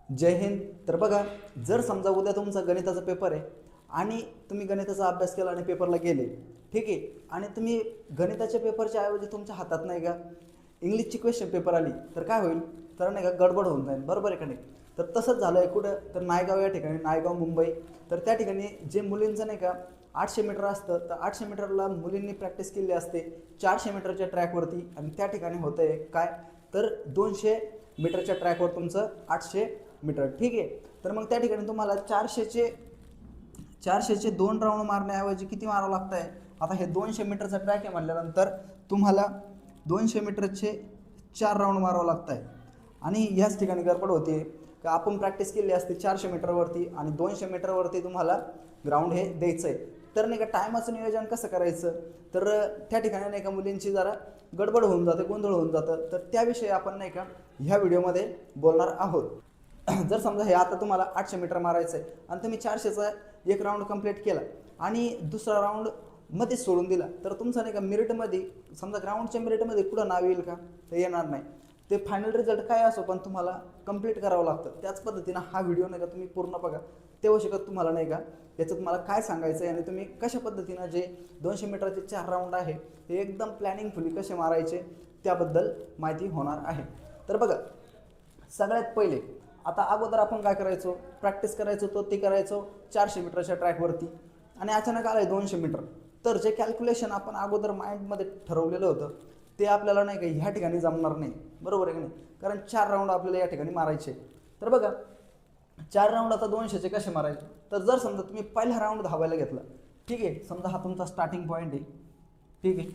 जय हिंद. तर बघा, जर समजा उद्या तुमचा गणिताचा पेपर आहे आणि तुम्ही गणिताचा अभ्यास केला आणि पेपरला गेले, ठीक आहे, आणि तुम्ही गणिताच्या पेपरच्या ऐवजी तुमच्या हातात नाही का इंग्लिशची क्वेश्चन पेपर आली, तर काय होईल? तर नाही का गडबड होऊन जाईल, बरोबर आहे का नाही? तर तसंच झालं आहे कुठं, तर नायगाव या ठिकाणी, नायगाव मुंबई. तर त्या ठिकाणी जे मुलींचं नाही का 800 मीटर असतं, तर 800 मीटरला मुलींनी प्रॅक्टिस केली असते 400 मीटरच्या ट्रॅकवरती, आणि त्या ठिकाणी होतं आहे काय, तर 200 मीटरच्या ट्रॅकवर तुमचं 800 मीटर, ठीक आहे. तर मग त्या ठिकाणी तुम्हाला 400चे 2 राऊंड मारण्याऐवजी किती मारावं लागत आहे? आता हे 200 मीटरचा ट्रॅक आहे म्हटल्यानंतर तुम्हाला 200 मीटरचे 4 राऊंड मारावं लागत आहे. आणि ह्याच ठिकाणी गडबड होते का आपण प्रॅक्टिस केली असते 400 मीटरवरती आणि 200 मीटरवरती तुम्हाला ग्राउंड हे द्यायचं आहे. तर नाही का टायमाचं नियोजन कसं करायचं, तर त्या ठिकाणी नाही का मुलींची जरा गडबड होऊन जाते, गोंधळ होऊन जातं. तर त्याविषयी आपण नाही का ह्या व्हिडिओमध्ये बोलणार आहोत. जर समजा हे आता तुम्हाला 800 मीटर मारायचं आहे आणि तुम्ही 400चा एक राऊंड कंप्लीट केला आणि दुसरा राऊंड मध्येच सोडून दिला, तर तुमचं नाही का मेरिटमध्ये, समजा ग्राउंडच्या मेरिटमध्ये कुठं नाव येईल का? तर येणार नाही. ते फायनल रिझल्ट काय असो, पण तुम्हाला कंप्लीट करावं लागतं. त्याच पद्धतीनं हा व्हिडिओ नाही का तुम्ही पूर्ण बघा, तेव्हा शिकत तुम्हाला नाही का याच्यात मला काय सांगायचं आहे आणि तुम्ही कशा पद्धतीनं जे 200 मीटरचे 4 राऊंड आहे ते एकदम प्लॅनिंगफुली कसे मारायचे त्याबद्दल माहिती होणार आहे. तर बघा, सगळ्यात पहिले आता अगोदर आपण काय करायचो, प्रॅक्टिस करायचो, तो ती करायचो 400 मीटरच्या ट्रॅकवरती, आणि अचानक आलं आहे 200 मीटर. तर जे कॅल्क्युलेशन आपण अगोदर माइंडमध्ये ठरवलेलं होतं ते आपल्याला नाही का ह्या ठिकाणी जमणार नाही, बरोबर आहे की नाही? कारण 4 राऊंड आपल्याला या ठिकाणी मारायचे. तर बघा, 4 राऊंड आता 200चे कसे मारायचे? तर जर समजा तुम्ही पहिला राऊंड धावायला घेतला, ठीक आहे, समजा हा तुमचा स्टार्टिंग पॉईंट आहे, ठीक आहे,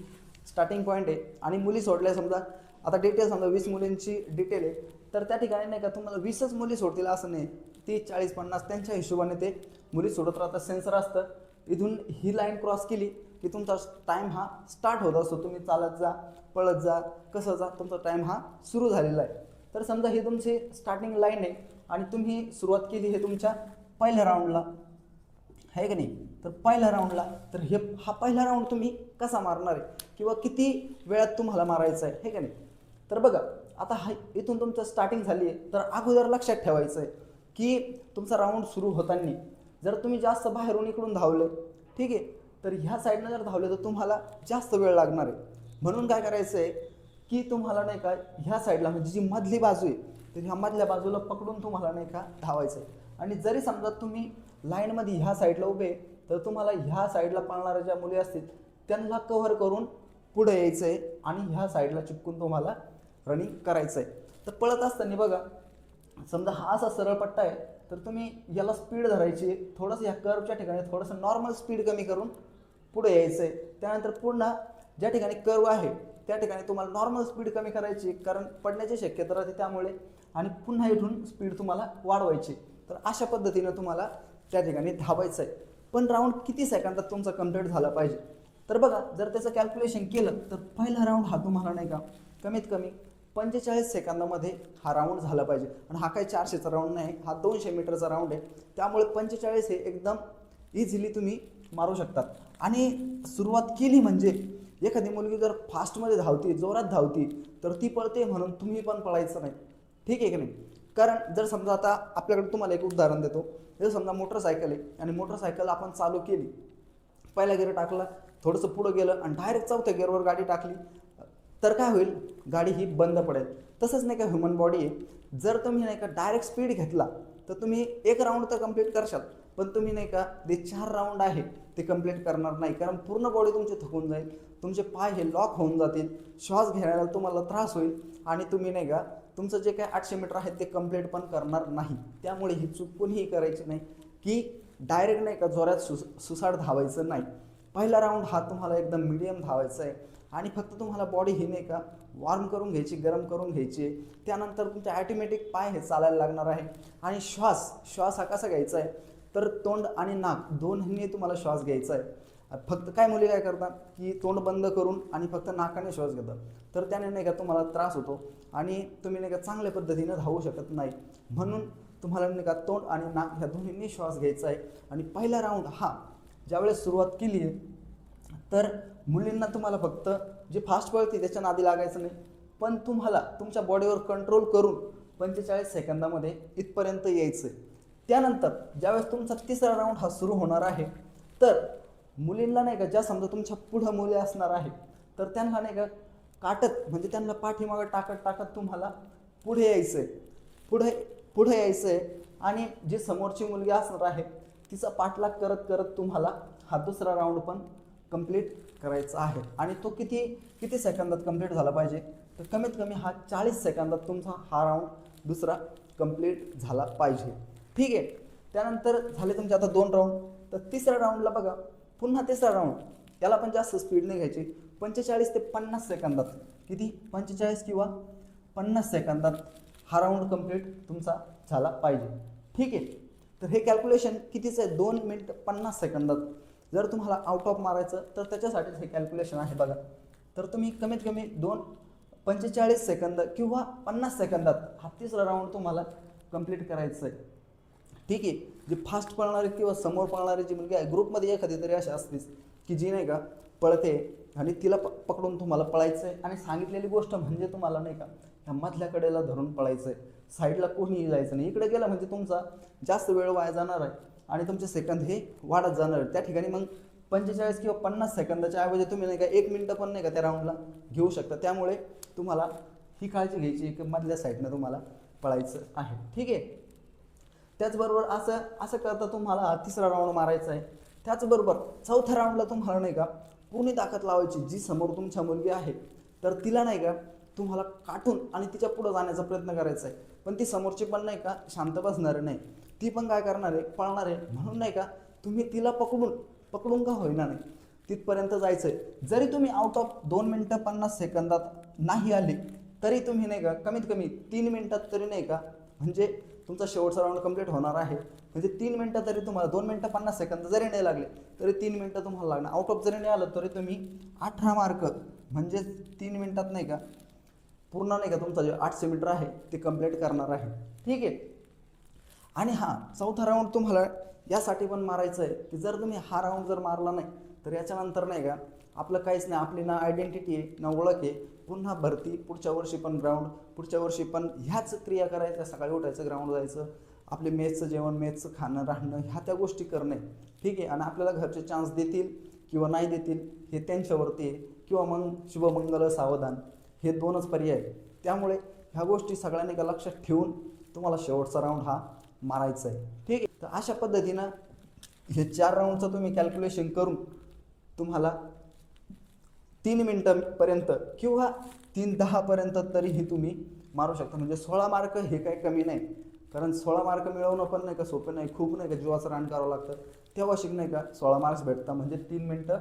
स्टार्टिंग पॉईंट आहे, आणि मुली सोडल्या समजा, आता डिटेल समजा 20 मुलींची डिटेल आहे, तर त्या ठिकाणी नाही का तुम्हाला 20च मुली सोडतील असं नाही, 30 40 50 त्यांच्या हिशोबाने ते मुली सोडत राहतात. सेन्सर असतं, इथून ही लाईन क्रॉस केली की तुमचा टाईम हा स्टार्ट होत असतो. तुम्ही चालत जा, पळत जा, कसं जा, तुमचा टाईम हा सुरू झालेला आहे. तर समजा ही तुमची स्टार्टिंग लाईन आहे आणि तुम्ही सुरुवात केली हे तुमच्या पहिल्या राऊंडला, आहे का नाही? तर पहिल्या राऊंडला, तर हा पहिला राऊंड तुम्ही कसा मारणार आहे किंवा किती वेळात तुम्हाला मारायचं आहे का नाही? तर बघा, आता हा इथून तुमचं स्टार्टिंग झाली आहे, तर अगोदर लक्षात ठेवायचं आहे की तुमचा राऊंड सुरू होताना जर तुम्ही जास्त बाहेरून इकडून धावले, ठीक आहे, तर ह्या साईडनं जर धावले तर तुम्हाला जास्त वेळ लागणार आहे. म्हणून काय करायचं आहे की तुम्हाला नाही का ह्या साईडला, म्हणजे जी मधली बाजू आहे, तर ह्या मधल्या बाजूला पकडून तुम्हाला नाही का धावायचं आहे. आणि जरी समजा तुम्ही लाईनमध्ये ह्या साईडला उभे, तर तुम्हाला ह्या साईडला पळणाऱ्या ज्या मुली असतील त्यांना कव्हर करून पुढे यायचं आहे आणि ह्या साईडला चिपकून तुम्हाला रनिंग करायचं आहे. तर पळत असताना बघा, समजा हा असा सरळ पट्टा आहे, तर तुम्ही याला स्पीड धरायची, थोडंसं ह्या कर्वच्या ठिकाणी थोडंसं नॉर्मल स्पीड कमी करून पुढे यायचं आहे. त्यानंतर पुन्हा ज्या ठिकाणी कर्व आहे त्या ठिकाणी तुम्हाला नॉर्मल स्पीड कमी करायची, कारण पडण्याची शक्यता राहते त्यामुळे, आणि पुन्हा इथून स्पीड तुम्हाला वाढवायची. तर अशा पद्धतीनं तुम्हाला त्या ठिकाणी धावायचं आहे. पण राऊंड किती सेकंदात तुमचा कंप्लीट झाला पाहिजे? तर बघा, जर त्याचं कॅल्क्युलेशन केलं तर पहिला राऊंड हा तुम्हाला नाही का कमीत कमी 45 सेकंदामध्ये हा राऊंड झाला पाहिजे. आणि हा काही 400चा राऊंड नाही, हा 200 मीटरचा राऊंड आहे, त्यामुळे 45 हे एकदम इझिली तुम्ही मारू शकतात. आणि सुरुवात केली म्हणजे एखादी मुलगी जर फास्टमध्ये धावती, जोरात धावती, तर ती पळते म्हणून तुम्ही पण पळायचं नाही, ठीक आहे की नाही? कारण जर समजा आता आपल्याकडे तुम्हाला एक उदाहरण देतो, जर समजा मोटरसायकल आहे आणि मोटरसायकल आपण चालू केली, पहिला गिअर टाकला, थोडंसं पुढं गेलं आणि डायरेक्ट चौथ्या गिअरवर गाडी टाकली, तर काय होईल? गाडी ही बंद पडेल. तसंच नाही का ह्युमन बॉडी आहे, जर तुम्ही नाही का डायरेक्ट स्पीड घेतला तर तुम्ही एक राऊंड तर कंप्लीट करशाल, पण तुम्ही नाही का जे 4 राऊंड आहे ते कंप्लीट करणार नाही, कारण पूर्ण बॉडी तुमची थकून जाईल, तुमचे पाय हे लॉक होऊन जातील, श्वास घ्यायला तुम्हाला त्रास होईल, आणि तुम्ही नाही का तुमचं जे काय 800 मीटर आहे ते कंप्लीट पण करणार नाही. त्यामुळे ही चूक कोणीही करायची नाही की डायरेक्ट नाही का जोरात सुसाट धावायचं नाही. पहिला राऊंड हा तुम्हाला एकदम मीडियम धावायचा आहे, आणि फक्त तुम्हाला बॉडी ही नाही का वॉर्म करून घ्यायची, गरम करून घ्यायची. त्यानंतर तुमचे ॲटोमॅटिक पाय हे चालायला लागणार आहे. आणि श्वास हा कसा घ्यायचा आहे, तर तोंड आणि नाक दोन्हीने तुम्हाला श्वास घ्यायचा आहे. फक्त काय मुली काय करतात की तोंड बंद करून आणि फक्त नाकाने श्वास घेतात, तर त्याने नाही का तुम्हाला त्रास होतो आणि तुम्ही नाही का चांगल्या पद्धतीनं धावू शकत नाही. म्हणून तुम्हाला नाही का तोंड आणि नाक ह्या दोन्हींनी श्वास घ्यायचा आहे. आणि पहिला राऊंड हा ज्यावेळेस सुरुवात केली आहे, तर मुलींना तुम्हाला फक्त जे फास्ट पळते त्याच्या नादी लागायचं नाही, पण तुम्हाला तुमच्या बॉडीवर कंट्रोल करून 45 सेकंदामध्ये इथपर्यंत यायचं आहे. त्यानंतर ज्यावेळेस तुमचा तिसरा राऊंड हा सुरू होणार आहे, तर मुलींना नाही का, ज्या समजा तुमच्या पुढं मुली असणार आहे, तर त्यांना नाही का काटत म्हणजे त्यांना पाठीमागं टाकत तुम्हाला पुढे यायचं आहे, पुढे यायचं आहे. आणि जी समोरची मुलगी असणार आहे तिचा पाठलाग करत करत तुम्हाला हा दुसरा राऊंड पण कंप्लीट करायचा आहे. आणि तो किती सेकंदात कंप्लीट झाला पाहिजे, तर कमीत कमी हा 40 सेकंदात तुमचा हा राऊंड दुसरा कंप्लीट झाला पाहिजे. ठीक आहे. त्यानंतर झाले तुमचे आता 2 राऊंड. तर तिसऱ्या राऊंडला बघा, पुन्हा तिसरा राऊंड, त्याला पण जास्त स्पीड नाही घ्यायची. 45 ते 50 सेकंदात, किती 45 किंवा 50 सेकंदात हा राऊंड कंप्लीट तुमचा झाला पाहिजे. ठीक आहे. तर हे कॅल्क्युलेशन कितीचं आहे, 2 मिनिट 50 सेकंदात जर तुम्हाला आउट ऑफ मारायचं तर त्याच्यासाठीच हे कॅल्क्युलेशन आहे बघा. तर तुम्ही कमीत कमी 45 सेकंद किंवा 50 सेकंदात हा तिसरा राऊंड तुम्हाला कंप्लीट करायचं आहे. ठीक आहे. जी फास्ट पळणारी किंवा समोर पळणारी जी मुलगी आहे, ग्रुपमध्ये एखादी तरी अशी असतेच की जी नाही का पळते आणि तिला पकडून तुम्हाला पळायचं आहे. आणि सांगितलेली गोष्ट म्हणजे तुम्हाला नाही का ह्या मधल्या कडेला धरून पळायचं आहे, साईडला कोणीही जायचं नाही. इकडे गेलं म्हणजे तुमचा जास्त वेळ वाया जाणार आहे आणि तुमचे सेकंद हे वाढत जाणार आहे. त्या ठिकाणी मग 45 किंवा 50 सेकंदाच्या ऐवजी तुम्ही नाही का 1 मिनिट पण नाही का त्या राऊंडला घेऊ शकता. त्यामुळे तुम्हाला ही काळजी घ्यायची की मधल्या साईडनं तुम्हाला पळायचं आहे. ठीक आहे. त्याचबरोबर असं करता तुम्हाला हा तिसरा राऊंड मारायचा आहे. त्याचबरोबर चौथ्या राऊंडला तुम्हाला नाही का पूर्ण ताकद लावायची. जी समोर तुमच्या मुलगी आहे तर तिला नाही का तुम्हाला काटून आणि तिच्या पुढं जाण्याचा प्रयत्न करायचा आहे. पण ती समोरची पण नाही का शांत बसणार नाही, ती पण काय करणार आहे, पळणार आहे. म्हणून नाही का तुम्ही तिला पकडून का होईना नाही तिथपर्यंत जायचं आहे. जरी तुम्ही आउट ऑफ 2 मिनिटं 50 सेकंदात नाही आली तरी तुम्ही नाही का कमीत कमी 3 मिनिटात तरी नाही का, म्हणजे तुमचा शेवटचा राऊंड कंप्लीट होणार आहे. म्हणजे 3 मिनिटं तरी तुम्हाला, 2 मिनिटं 50 सेकंद जरी नाही लागले तरी 3 मिनिटं तुम्हाला लागणार. आउट ऑफ जरी नाही आलं तरी तुम्ही 18 मार्क म्हणजे 3 मिनिटात नाही का पूर्ण नाही का तुमचा जे 800 मीटर आहे ते कंप्लीट करणार आहे. ठीक आहे. आणि हा चौथा राऊंड तुम्हाला यासाठी पण मारायचं आहे की जर तुम्ही हा राऊंड जर मारला नाही तर याच्यानंतर नाही का आपलं काहीच नाही, आपली ना आयडेंटिटी आहे ना ओळख आहे. पुन्हा भरती, पुढच्या वर्षी पण ग्राउंड, पुढच्या वर्षी पण ह्याच क्रिया करायच्या, सकाळी उठायचं, ग्राउंड जायचं, आपले मेसचं जेवण, मेसचं खाणं, राहणं, ह्या त्या गोष्टी करणे. ठीक आहे. आणि आपल्याला घरचे चान्स देतील किंवा नाही देतील हे त्यांच्यावरती आहे. किंवा मग शुभमंगल सावधान हे 2च पर्याय आहे. त्यामुळे ह्या गोष्टी सगळ्यांनी का लक्षात ठेवून तुम्हाला शेवटचा राऊंड हा मारायचा आहे. ठीक आहे. तर अशा पद्धतीनं हे 4 राऊंडचं तुम्ही कॅल्क्युलेशन करून तुम्हाला 3 मिनिटांपर्यंत किंवा 3:10 पर्यंत तरीही तुम्ही मारू शकता. म्हणजे 16 मार्क हे काही कमी नाही. कारण 16 मार्क मिळवणं पण नाही का सोपं नाही, खूप नाही का जीवाचं रान करावं लागतं. तेव्हा नाही का 16 मार्क्स भेटतात, म्हणजे 3 मिनिटं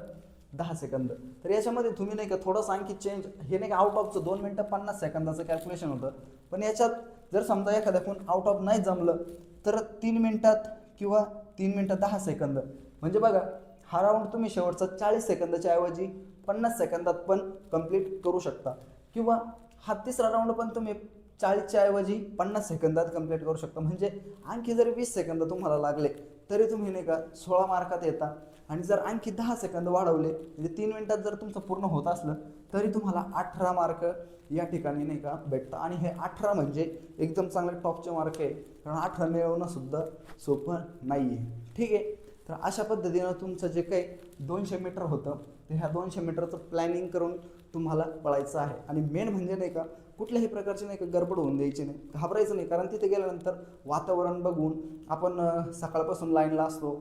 10 सेकंद. तर याच्यामध्ये तुम्ही नाही का थोडंसं आणखी चेंज, हे नाही का आउट ऑफचं 2 मिनिटं 50 सेकंदाचं कॅल्क्युलेशन होतं. पण याच्यात जर समजा एखाद्या कोण आउट ऑफ नाही जमलं तर 3 मिनिटात किंवा 3 मिनिटं 10 सेकंद, म्हणजे बघा हा राऊंड तुम्ही शेवटचा 40 सेकंदाच्या ऐवजी 50 सेकंदात पण कंप्लीट करू शकता. किंवा हा तिसरा राऊंड पण तुम्ही 40च्या ऐवजी 50 सेकंदात कंप्लीट करू शकता. म्हणजे आणखी जरी 20 सेकंद तुम्हाला लागले तरी तुम्ही नाही का 16 मार्कात येता. आणि जर आणखी 10 सेकंद वाढवले म्हणजे 3 मिनिटात जर तुमचं पूर्ण होत असलं तरी तुम्हाला 18 मार्क या ठिकाणी नाही का भेटतं. आणि हे 18 म्हणजे एकदम चांगले टॉपचे मार्क आहे, कारण 18 मिळवणं सुद्धा सोपं नाही आहे. ठीक आहे. तर अशा पद्धतीनं तुमचं जे काही 200 मीटर होतं ते ह्या 200 मीटरचं प्लॅनिंग करून तुम्हाला पळायचं आहे. आणि मेन म्हणजे नाही का कुठल्याही प्रकारची नाही का गडबड होऊन द्यायची नाही, घाबरायचं नाही. कारण तिथे गेल्यानंतर वातावरण बघून आपण सकाळपासून लाईनला असतो,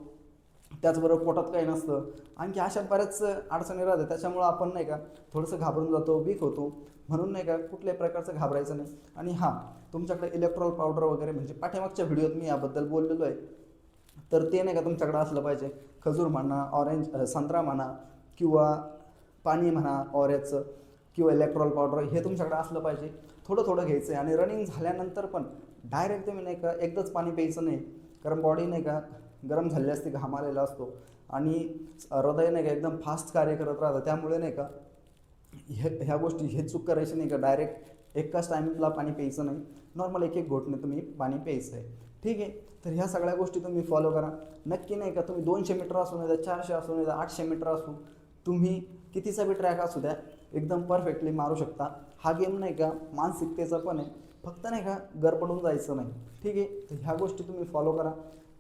त्याचबरोबर पोटात काही नसतं, आणखी अशा बऱ्याच अडचणी राहतात. त्याच्यामुळं आपण नाही का थोडंसं घाबरून जातो, वीक होतो. म्हणून नाही का कुठल्याही प्रकारचं घाबरायचं नाही. आणि हां, तुमच्याकडे इलेक्ट्रॉल पावडर वगैरे, म्हणजे पाठीमागच्या व्हिडिओत मी याबद्दल बोललेलो आहे, तर ते नाही का तुमच्याकडे असलं पाहिजे. खजूर म्हणा, ऑरेंज संत्रा म्हणा, किंवा पाणी म्हणा ऑरेंजचं, किंवा इलेक्ट्रॉल पावडर, हे तुमच्याकडे असलं पाहिजे. थोडं थोडं घ्यायचं आहे. आणि रनिंग झाल्यानंतर पण डायरेक्ट तुम्ही नाही का एकदाच पाणी प्यायचं नाही, कारण बॉडी नाही का गरम झालेली असते, घाम आलेला असतो आणि हृदय नाही का एकदम फास्ट कार्य करत राहतं. त्यामुळे नाही का ह्या गोष्टी हे चूक करायची नाही का डायरेक्ट एकाच टाईमला पाणी प्यायचं नाही, नॉर्मल एक एक घोटने तुम्ही पाणी प्यायचं आहे. ठीक आहे. तर ह्या सगळ्या गोष्टी तुम्ही फॉलो करा. नक्की नाही का तुम्ही 200 मीटर असू नाही द्या, 400 असू नाही द्या, 800 मीटर असू, तुम्ही कितीचा बी ट्रॅक असू द्या एकदम परफेक्टली मारू शकता. हा गेम नाही का मानसिकतेचा पण आहे, फक्त नाही का गरपडून जायचं नाही, ठीक आहे. तर ह्या गोष्टी तुम्ही फॉलो करा,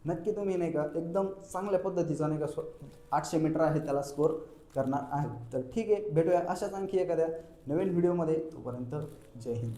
नक्की तुम्ही नाही का एकदम चांगल्या पद्धतीचा नाही का 800 मीटर आहे त्याला स्कोअर करणार आहे. तर ठीक आहे, भेटूया अशाच आणखी एखाद्या नवीन व्हिडिओमध्ये. तोपर्यंत जय हिंद.